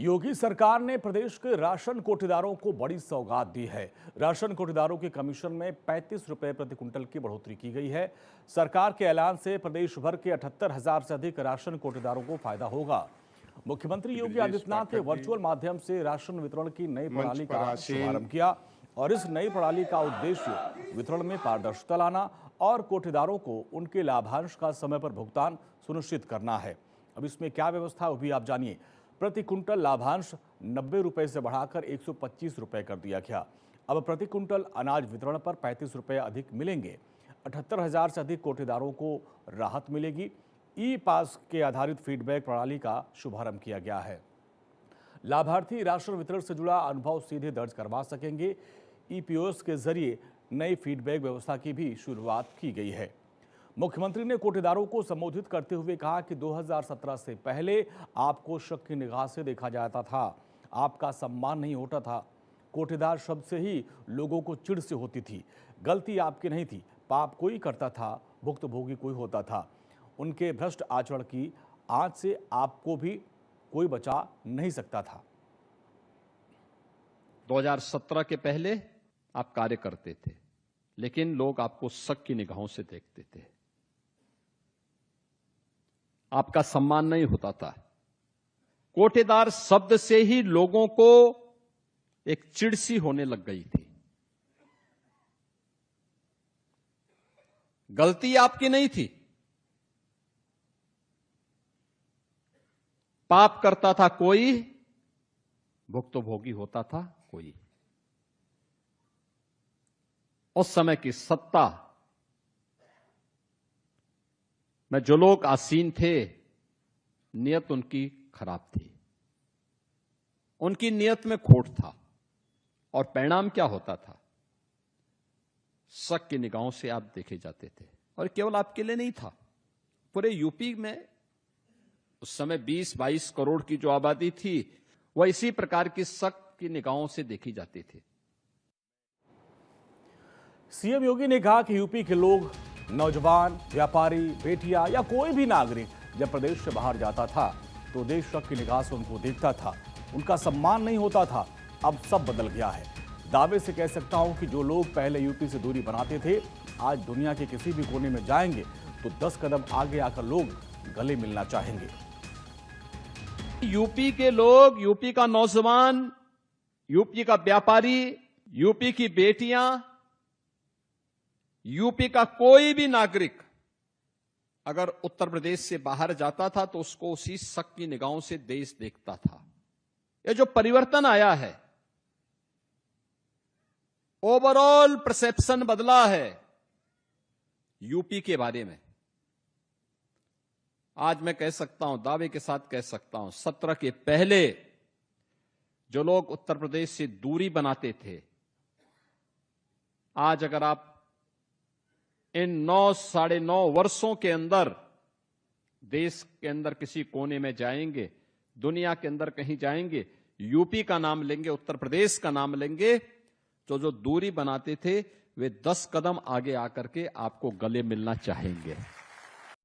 योगी सरकार ने प्रदेश के राशन कोटेदारों को बड़ी सौगात दी है। राशन कोटेदारों के कमीशन में 35 रुपए प्रति क्विंटल की बढ़ोतरी की गई है। सरकार के ऐलान से प्रदेश भर के 78,000 से अधिक राशन कोटेदारों को फायदा होगा। मुख्यमंत्री योगी आदित्यनाथ ने वर्चुअल माध्यम से राशन वितरण की नई प्रणाली का शुभारंभ किया और इस नई प्रणाली का उद्देश्य वितरण में पारदर्शिता लाना और कोटेदारों को उनके लाभांश का समय पर भुगतान सुनिश्चित करना है। अब इसमें क्या व्यवस्था है वो भी आप जानिए। प्रति कुंटल लाभांश 90 रुपए से बढ़ाकर 125 रुपए कर दिया गया। अब प्रति कुंटल अनाज वितरण पर 35 रुपए अधिक मिलेंगे। 78,000 से अधिक कोटेदारों को राहत मिलेगी। ई पास के आधारित फीडबैक प्रणाली का शुभारंभ किया गया है। लाभार्थी राशन वितरण से जुड़ा अनुभव सीधे दर्ज करवा सकेंगे। ईपीओएस के जरिए नई फीडबैक व्यवस्था की भी शुरुआत की गई है। मुख्यमंत्री ने कोटेदारों को संबोधित करते हुए कहा कि 2017 से पहले आपको शक की निगाह से देखा जाता था, आपका सम्मान नहीं होता था। कोटेदार शब्द से ही लोगों को चिढ़ से होती थी। गलती आपकी नहीं थी, पाप कोई करता था, भुक्तभोगी कोई होता था। उनके भ्रष्ट आचरण की आंच से आपको भी कोई बचा नहीं सकता था। 2017 के पहले आप कार्य करते थे, लेकिन लोग आपको शक की निगाहों से देखते थे। आपका सम्मान नहीं होता था। कोटेदार शब्द से ही लोगों को एक चिढ़ सी होने लग गई थी। गलती आपकी नहीं थी, पाप करता था कोई, भुक्तभोगी होता था कोई। उस समय की सत्ता में जो लोग आसीन थे, नियत उनकी खराब थी, उनकी नियत में खोट था और परिणाम क्या होता था? शक की निगाहों से आप देखे जाते थे। और केवल आपके लिए नहीं था, पूरे यूपी में उस समय 20-22 करोड़ की जो आबादी थी वह इसी प्रकार की शक की निगाहों से देखी जाती थी। सीएम योगी ने कहा कि यूपी के लोग, नौजवान, व्यापारी, बेटियां या कोई भी नागरिक जब प्रदेश से बाहर जाता था तो देश शक की निगाह से उनको देखता था, उनका सम्मान नहीं होता था। अब सब बदल गया है। दावे से कह सकता हूं कि जो लोग पहले यूपी से दूरी बनाते थे, आज दुनिया के किसी भी कोने में जाएंगे तो 10 कदम आगे आकर लोग गले मिलना चाहेंगे। यूपी के लोग, यूपी का नौजवान, यूपी का व्यापारी, यूपी की बेटियां, यूपी का कोई भी नागरिक अगर उत्तर प्रदेश से बाहर जाता था तो उसको उसी शक की निगाहों से देश देखता था। ये जो परिवर्तन आया है, ओवरऑल परसेप्शन बदला है यूपी के बारे में। आज मैं कह सकता हूं, दावे के साथ कह सकता हूं, 17 के पहले जो लोग उत्तर प्रदेश से दूरी बनाते थे, आज अगर आप इन 9-9.5 वर्षों के अंदर देश के अंदर किसी कोने में जाएंगे, दुनिया के अंदर कहीं जाएंगे, यूपी का नाम लेंगे, उत्तर प्रदेश का नाम लेंगे, तो जो दूरी बनाते थे वे 10 कदम आगे आकर के आपको गले मिलना चाहेंगे।